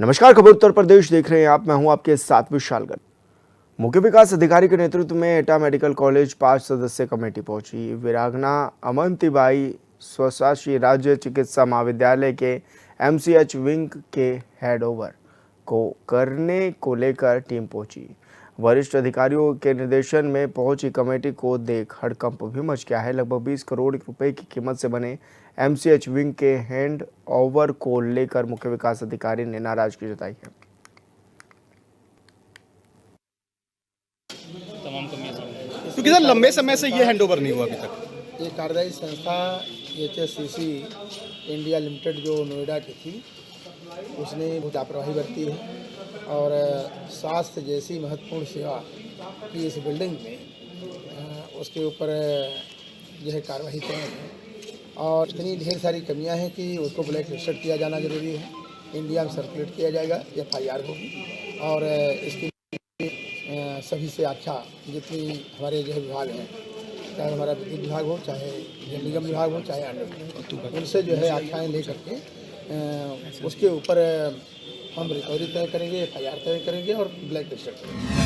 नमस्कार, खबर उत्तर प्रदेश देख रहे हैं आप। मैं हूं आपके साथ विशालगढ़। मुख्य विकास अधिकारी के नेतृत्व में एटा मेडिकल कॉलेज 5 सदस्यीय कमेटी पहुंची। वीरांगना अमंतीबाई स्वशासी राज्य चिकित्सा महाविद्यालय के एमसीएच विंग के हैंडओवर को करने को लेकर टीम पहुंची। वरिष्ठ अधिकारियों के निर्देशन में पहुंची कमेटी को देख हड़कंप भी मच गया है। लगभग 20 करोड़ रुपए की कीमत से बने एमसीएच विंग के हैंड ओवर को लेकर मुख्य विकास अधिकारी ने नाराजगी जताई है। क्योंकि सर लंबे समय से ये हैंडओवर नहीं हुआ अभी तक। ये कार्यदायी संस्था HSCC इंडिया लिमिटेड जो नोएडा की थी, उसने बहुत लापरवाही बरती है और स्वास्थ्य जैसी महत्वपूर्ण सेवा की इस बिल्डिंग में उसके ऊपर जो है कार्रवाई तय है और इतनी ढेर सारी कमियां हैं कि उसको ब्लैक लिस्टेड किया जाना जरूरी है। इंडिया में सर्कुलेट किया जाएगा, FIR होगी और इसके सभी से अच्छा जितनी हमारे जो विभाग हैं, चाहे हमारा विद्युत विभाग हो, चाहे जल निगम विभाग हो, चाहे अन्य, उनसे जो है आख्याएँ ले करके उसके ऊपर हम रिकवरी तय करेंगे, FIR तय करेंगे और ब्लैक लिस्टेड करेंगे।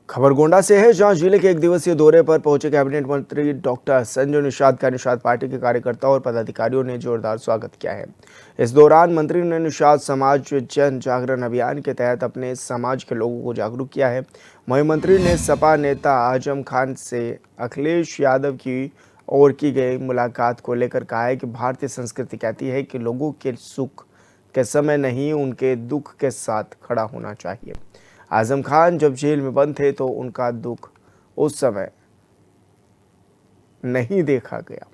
खबर गोंडा से है, जहां जिले के एक दिवसीय दौरे पर पहुंचे कैबिनेट मंत्री डॉक्टर संजय निषाद का निषाद पार्टी के कार्यकर्ताओं और पदाधिकारियों ने जोरदार स्वागत किया है। इस दौरान मंत्री ने निषाद समाज जन जागरण अभियान के तहत अपने समाज के लोगों को जागरूक किया है। वहीं मंत्री ने सपा नेता आजम खान से अखिलेश यादव की ओर की गई मुलाकात को लेकर कहा है कि भारतीय संस्कृति कहती है कि लोगों के सुख के समय नहीं, उनके दुख के साथ खड़ा होना चाहिए। आजम खान जब जेल में बंद थे तो उनका दुख उस समय नहीं देखा गया।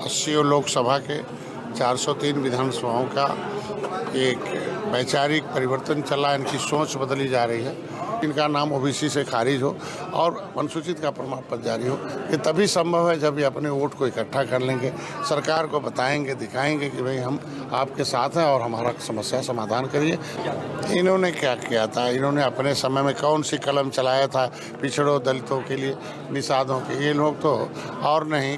अस्सी लोकसभा के 403 विधानसभाओं का एक वैचारिक परिवर्तन चला, इनकी सोच बदली जा रही है। इनका नाम OBC से खारिज हो और अनुसूचित का प्रमाण पत्र जारी हो, ये तभी संभव है जब ये अपने वोट को इकट्ठा कर लेंगे, सरकार को बताएंगे, दिखाएंगे कि भाई हम आपके साथ हैं और हमारा समस्या समाधान करिए। इन्होंने क्या किया था, इन्होंने अपने समय में कौन सी कलम चलाया था पिछड़ों दलितों के लिए, निषादों के। ये लोग तो और नहीं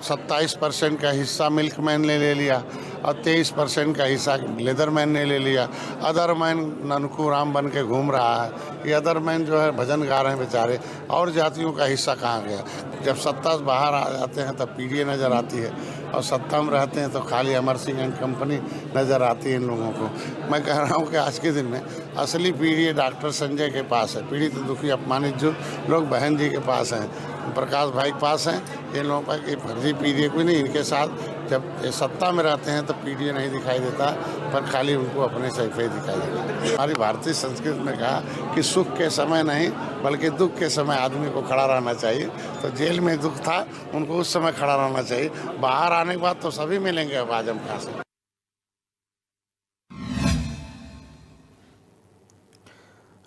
27% का हिस्सा मिल्कमैन ने ले लिया और 23% का हिस्सा लेदरमैन ने ले लिया। अदरमैन ननकू राम बन के घूम रहा है। ये अदरमैन जो है भजन गा रहे हैं बेचारे, और जातियों का हिस्सा कहाँ गया। जब सत्ता से बाहर आ जाते हैं तब PDA नज़र आती है और सत्ता में रहते हैं तो खाली अमर सिंह एंड कंपनी नज़र आती है इन लोगों को। मैं कह रहा हूँ कि आज के दिन में असली PDA डॉक्टर संजय के पास है, पीड़ित दुखी अपमानित जो लोग बहन जी के पास हैं, प्रकाश भाई के पास हैं। इन लोगों का एक फर्जी PDA कोई नहीं, इनके साथ जब ये सत्ता में रहते हैं तो PDA नहीं दिखाई देता, पर खाली उनको अपने सैफे दिखाई देता। हमारी भारतीय संस्कृति में कहा कि सुख के समय नहीं बल्कि दुख के समय आदमी को खड़ा रहना चाहिए। तो जेल में दुख था, उनको उस समय खड़ा रहना चाहिए। बाहर आने के बाद तो सभी मिलेंगे अब आजम खान से।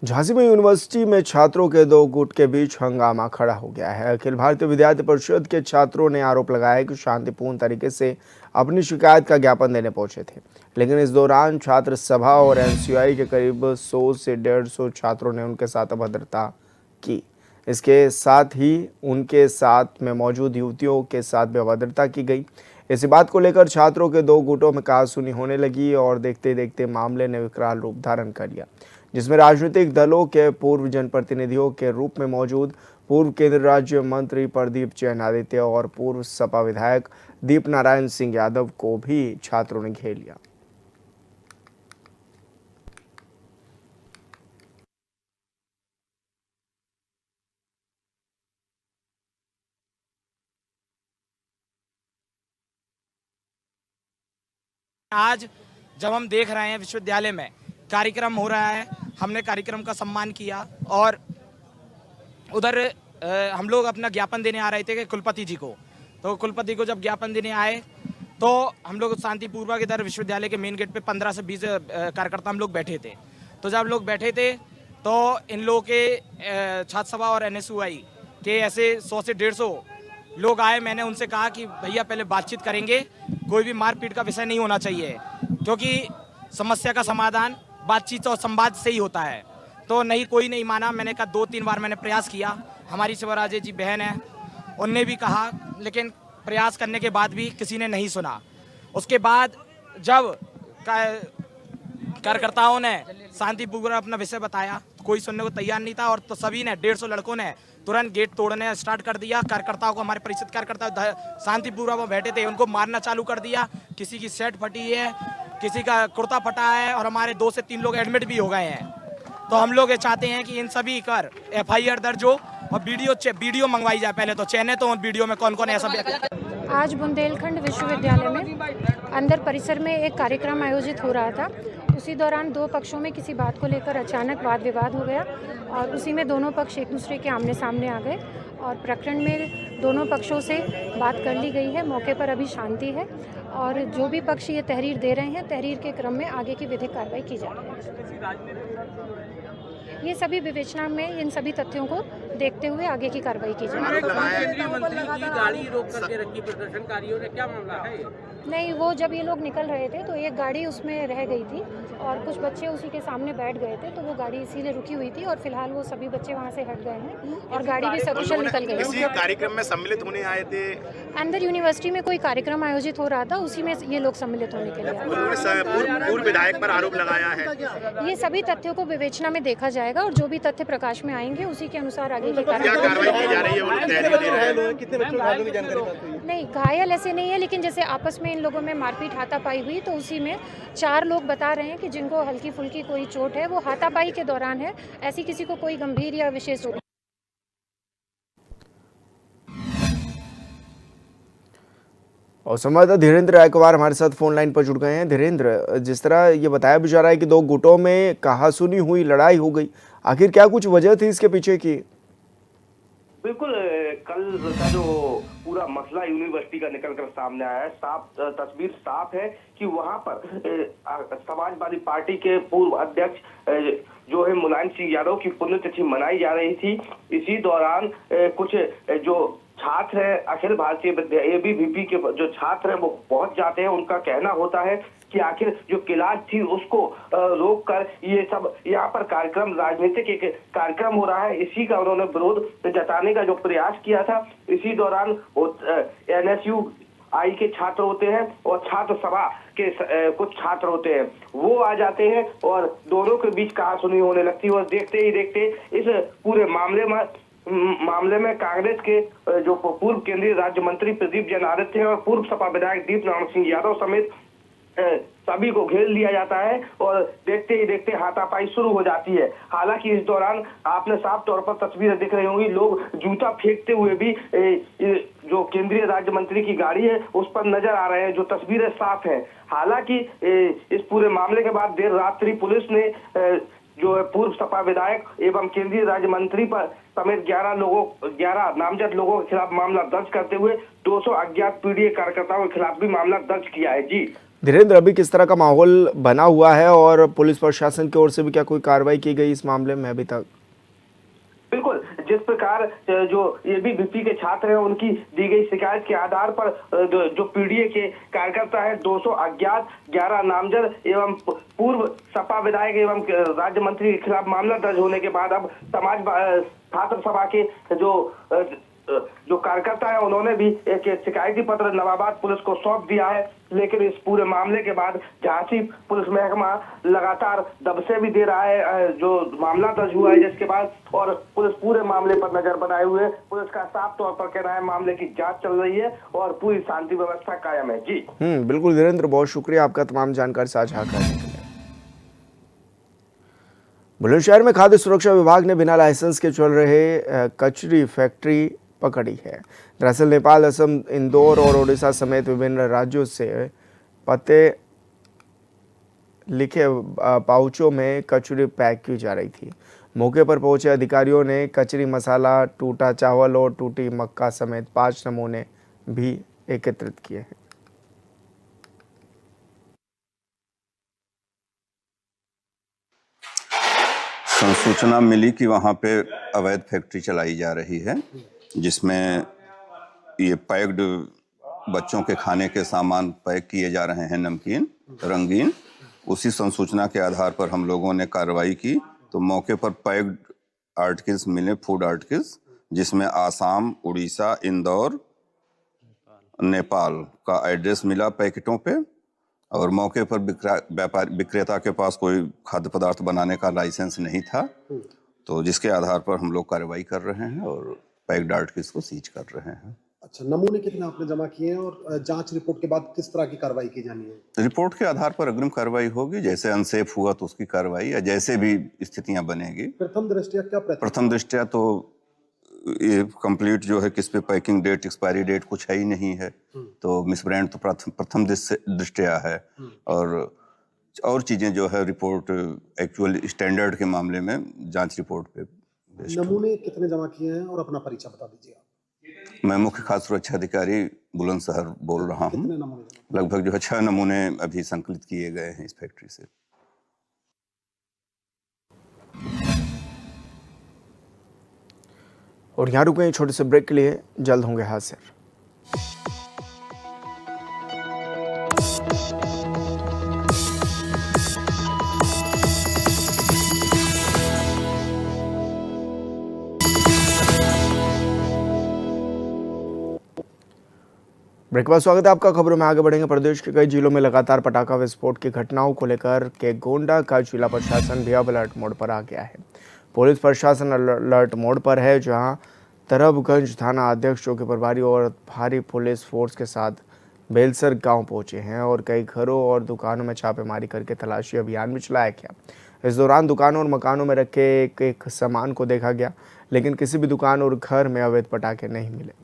झांसी में यूनिवर्सिटी में छात्रों के दो गुट के बीच हंगामा खड़ा हो गया है। अखिल भारतीय विद्यार्थी परिषद के छात्रों ने आरोप लगाया कि शांतिपूर्ण तरीके से अपनी शिकायत का ज्ञापन देने पहुंचे थे, लेकिन इस दौरान छात्र सभा और NCI के करीब 100 से 150 छात्रों ने उनके साथ अभद्रता की। इसके साथ ही उनके साथ में मौजूद युवतियों के साथ भी अभद्रता की गई। इसी बात को लेकर छात्रों के दो गुटों में कहासुनी होने लगी और देखते देखते मामले ने विकराल रूप धारण कर लिया, जिसमें राजनीतिक दलों के पूर्व जनप्रतिनिधियों के रूप में मौजूद पूर्व केंद्रीय राज्य मंत्री प्रदीप जैन आदित्य और पूर्व सपा विधायक दीप नारायण सिंह यादव को भी छात्रों ने घेर लिया। आज जब हम देख रहे हैं विश्वविद्यालय में कार्यक्रम हो रहा है, हमने कार्यक्रम का सम्मान किया और उधर हम लोग अपना ज्ञापन देने आ रहे थे कि कुलपति जी को। तो कुलपति को जब ज्ञापन देने आए तो हम लोग शांतिपूर्वक इधर विश्वविद्यालय के मेन गेट पे 15 से 20 कार्यकर्ता हम लोग बैठे थे। तो जब लोग बैठे थे तो इन लोगों के छात्र सभा और NSUI के ऐसे 100 से 150 लोग आए। मैंने उनसे कहा कि भैया पहले बातचीत करेंगे, कोई भी मारपीट का विषय नहीं होना चाहिए, क्योंकि समस्या का समाधान बातचीत और संवाद से ही होता है। तो नहीं, कोई नहीं माना। मैंने कहा 2-3 बार मैंने प्रयास किया, हमारी शिवराजे जी बहन है, उनने भी कहा, लेकिन प्रयास करने के बाद भी किसी ने नहीं सुना। उसके बाद जब कार्यकर्ताओं ने शांतिपूर्वक अपना विषय बताया, कोई सुनने को तैयार नहीं था, और तो सभी ने 150 लड़कों ने तुरंत गेट तोड़ने स्टार्ट कर दिया। कार्यकर्ताओं को, हमारे परिषद कार्यकर्ता शांतिपूर्वक वो बैठे थे, उनको मारना चालू कर दिया। किसी की शर्ट फटी है, किसी का कुर्ता फटा है, और हमारे 2 से 3 लोग एडमिट भी हो गए हैं। तो हम लोग ये चाहते हैं कि इन सभी पर FIR दर्ज हो और वीडियो मंगवाई जाए। पहले तो चयनित तो वीडियो में कौन कौन ऐसा। आज बुंदेलखंड विश्वविद्यालय में अंदर परिसर में एक कार्यक्रम आयोजित हो रहा था। उसी दौरान 2 पक्षों में किसी बात को लेकर अचानक वाद विवाद हो गया और उसी में दोनों पक्ष एक दूसरे के आमने सामने आ गए और प्रकरण में दोनों पक्षों से बात कर ली गई है। मौके पर अभी शांति है और जो भी पक्ष ये तहरीर दे रहे हैं, तहरीर के क्रम में आगे की विधिक कार्रवाई की जा रही है। ये सभी विवेचना में इन सभी तथ्यों को देखते हुए आगे की कार्रवाई की जाएगी। केंद्रीय मंत्री की गाड़ी रोक करके रखी प्रदर्शनकारियों ने, क्या मामला है ये? नहीं, वो जब ये लोग निकल रहे थे तो एक गाड़ी उसमें रह गई थी और कुछ बच्चे उसी के सामने बैठ गए थे, तो वो गाड़ी इसीलिए रुकी हुई थी और फिलहाल वो सभी बच्चे वहाँ से हट गए हैं और गाड़ी भी सकुशल निकल गई। किसी कार्यक्रम में सम्मिलित होने आए थे? अंदर यूनिवर्सिटी में कोई कार्यक्रम आयोजित हो रहा था, उसी में ये लोग सम्मिलित होने के लिए आए। उन्होंने पूर्व विधायक पर आरोप लगाया है। ये सभी तथ्यों को विवेचना में देखा जाएगा और जो भी तथ्य प्रकाश में आएंगे उसी के अनुसार आगे की कार्रवाई की जा रही है। कितने बच्चों घायलों की जानकारी? नहीं, घायल ऐसे नहीं है, लेकिन जैसे आपस में इन लोगों में मारपीट हाथापाई हुई तो उसी में 4 लोग बता रहे हैं कि जिनको हल्की फुल्की कोई चोट है, वो हाथापाई के दौरान है। ऐसी किसी को कोई गंभीर या विशेष चोट। और संवाददाता धीरेन्द्र रायकुमार हमारे साथ फोन लाइन पर जुड़ गए हैं। धीरेन्द्र, जिस तरह ये बताया भी जा रहा है कि 2 गुटों में कहासुनी हुई, लड़ाई हो गई, आखिर क्या कुछ वजह थी इसके पीछे की? बिल्कुल, कल का जो पूरा मसला यूनिवर्सिटी का निकल कर सामने आया है, तस्वीर साफ है कि वहां पर समाजवादी पार्टी के पूर्व अध्यक्ष जो है मुलायम सिंह यादव की पुण्यतिथि मनाई जा रही थी। इसी दौरान कुछ जो छात्र है, अखिल भारतीय ABVP के जो छात्र हैं वो पहुंच जाते हैं। उनका कहना होता है कि आखिर जो क्लास थी उसको रोक कर ये सब यहाँ पर कार्यक्रम, राजनीतिक एक कार्यक्रम हो रहा है, इसी का उन्होंने विरोध जताने का जो प्रयास किया था। इसी दौरान NSUI के छात्र होते हैं और छात्र सभा के कुछ छात्र होते हैं, वो आ जाते हैं और दोनों के बीच कहासुनी होने लगती है। और देखते ही देखते इस पूरे मामले में कांग्रेस के जो पूर्व केंद्रीय राज्य मंत्री प्रदीप जैन आदित्य हैं और पूर्व सपा विधायक दीप नारायण सिंह यादव समेत सभी को घेर लिया जाता है और देखते ही देखते हाथापाई शुरू हो जाती है। हालांकि इस दौरान आपने साफ तौर पर तस्वीरें दिख रही होंगी, लोग जूता फेंकते हुए भी जो केंद्रीय राज्य मंत्री की गाड़ी है उस पर नजर आ रहे हैं। जो तस्वीरें साफ हैं। हालांकि इस पूरे मामले के बाद देर रात्रि पुलिस ने जो है पूर्व सपा विधायक एवं केंद्रीय राज्य मंत्री पर समेत 11 नामजद लोगों के खिलाफ मामला दर्ज करते हुए 200 अज्ञात PDA कार्यकर्ताओं के खिलाफ भी मामला दर्ज किया है। जी धीरेन्द्र, अभी किस तरह का माहौल बना हुआ है और पुलिस प्रशासन की ओर से भी क्या कोई कार्रवाई की गई इस मामले में अभी तक? बिल्कुल, जिस प्रकार जो ABVP के छात्र हैं उनकी दी गई शिकायत के आधार पर जो PDA के कार्यकर्ता है 200 अज्ञात, 11 नामजद एवं पूर्व सपा विधायक एवं राज्य मंत्री के खिलाफ मामला दर्ज होने के बाद अब छात्र सभा के जो कार्यकर्ता है उन्होंने भी एक शिकायती पत्र नवाबाद पुलिस को सौंप दिया है। लेकिन इस पूरे मामले के बाद झांसी पुलिस महकमा लगातार दबसे भी दे रहा है जो मामला दर्ज हुआ है जिसके बाद, और पुलिस पूरे मामले पर नजर बनाए हुए। पुलिस का साफ तौर पर कहना है मामले की जांच चल रही है और पूरी शांति व्यवस्था कायम है। जी बिल्कुल धीरेन्द्र, बहुत शुक्रिया आपका तमाम जानकारी साझा करने के लिए। बुलंदशहर में खाद्य सुरक्षा विभाग ने बिना लाइसेंस के चल रहे कचरी फैक्ट्री पकड़ी है। दरअसल नेपाल, असम, इंदौर और ओडिशा समेत विभिन्न राज्यों से पते लिखे पाउचों में कचरी पैक की जा रही थी। मौके पर पहुंचे अधिकारियों ने कचरी मसाला, टूटा चावल और टूटी मक्का समेत 5 नमूने भी एकत्रित किए हैं। सूचना मिली कि वहाँ पे अवैध फैक्ट्री चलाई जा रही है जिसमें ये पैक्ड बच्चों के खाने के सामान पैक किए जा रहे हैं, नमकीन, रंगीन। उसी संसूचना के आधार पर हम लोगों ने कार्रवाई की तो मौके पर पैक्ड आर्टिकल्स मिले, फूड आर्टिकल्स, जिसमें आसाम, उड़ीसा, इंदौर, नेपाल का एड्रेस मिला पैकेटों पे। और मौके पर विक्रेता के पास कोई खाद्य पदार्थ बनाने का लाइसेंस नहीं था, तो जिसके आधार पर हम लोग कार्रवाई कर रहे हैं और पैक्ड आर्टिकल्स को सीज कर रहे हैं। अच्छा, नमूने कितने आपने जमा किए हैं और जांच रिपोर्ट के बाद किस तरह की कार्रवाई की जानी है? रिपोर्ट के आधार पर अग्रिम कार्रवाई होगी, जैसे अनसेफ हुआ तो उसकी कार्रवाई, या जैसे भी स्थितियां बनेगी। प्रथम दृष्टया क्या प्रथम दृष्टया तो ये कंप्लीट जो है, किस पे पैकिंग डेट, एक्सपायरी डेट कुछ है ही नहीं है, तो मिसब्रांड तो प्रथम दृष्टया है। और चीजें जो है रिपोर्ट एक्चुअल स्टैंडर्ड के मामले में जांच रिपोर्ट पे। नमूने कितने जमा किए हैं और अपना परिचय बता दीजिए आप। मैं मुख्य खाद्य सुरक्षा अधिकारी बुलंदशहर बोल रहा हूँ। लगभग जो है 6 नमूने अभी संकलित किए गए हैं इस फैक्ट्री से। और यहाँ रुकें छोटे से ब्रेक के लिए, जल्द होंगे हाजिर। ब्रेक के बाद स्वागत है आपका। खबरों में आगे बढ़ेंगे। प्रदेश के कई जिलों में लगातार पटाखा विस्फोट की घटनाओं को लेकर के गोंडा का जिला प्रशासन भी अब अलर्ट मोड पर आ गया है। पुलिस प्रशासन अलर्ट मोड पर है, जहां तरबगंज थाना अध्यक्ष जो कि प्रभारी और भारी पुलिस फोर्स के साथ बेलसर गांव पहुंचे हैं और कई घरों और दुकानों में छापेमारी करके तलाशी अभियान भी चलाया गया। इस दौरान दुकानों और मकानों में रखे एक सामान को देखा गया, लेकिन किसी भी दुकान और घर में अवैध पटाखे नहीं मिले।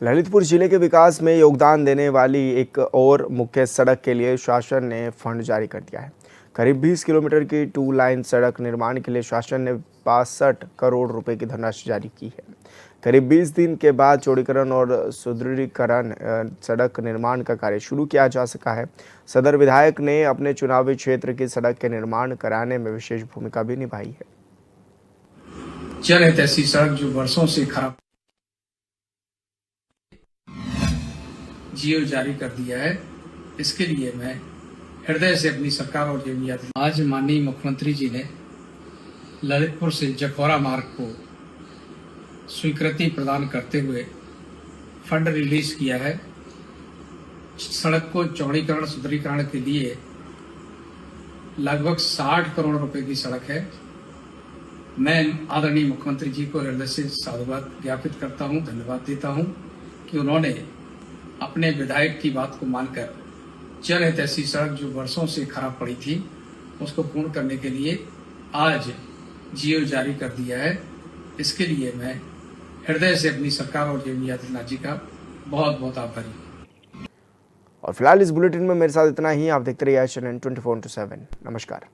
ललितपुर जिले के विकास में योगदान देने वाली एक और मुख्य सड़क के लिए शासन ने फंड जारी कर दिया है। करीब 20 किलोमीटर की 2 लाइन सड़क निर्माण के लिए शासन ने 62 करोड़ रुपए की धनराशि जारी की है। करीब 20 दिन के बाद चौड़ीकरण और सुदृढ़ीकरण सड़क निर्माण का कार्य शुरू किया जा सका है। सदर विधायक ने अपने चुनावी क्षेत्र की सड़क के निर्माण कराने में विशेष भूमिका भी निभाई है। जनहित ऐसी सड़क जो वर्षों से खराब, जियो जारी कर दिया है। इसके लिए मैं हृदय से अपनी सरकार और आज माननीय मुख्यमंत्री जी ने ललितपुर से जखौरा मार्ग को स्वीकृति प्रदान करते हुए फंड रिलीज किया है। सड़क को चौड़ीकरण सुदृढ़ीकरण के लिए लगभग 60 करोड़ रुपए की सड़क है। मैं आदरणीय मुख्यमंत्री जी को हृदय से साधुवाद ज्ञापित करता हूं, धन्यवाद देता हूं कि उन्होंने अपने विधायक की बात को मानकर जनहित ऐसी सड़क जो वर्षों से खराब पड़ी थी उसको पूर्ण करने के लिए आज जियो जारी कर दिया है। इसके लिए मैं हृदय से अपनी सरकार और योगी आदित्यनाथ जी का बहुत बहुत आभारी हूँ। और फिलहाल इस बुलेटिन में मेरे साथ इतना ही। आप देखते रहिए CNN 24/7। नमस्कार।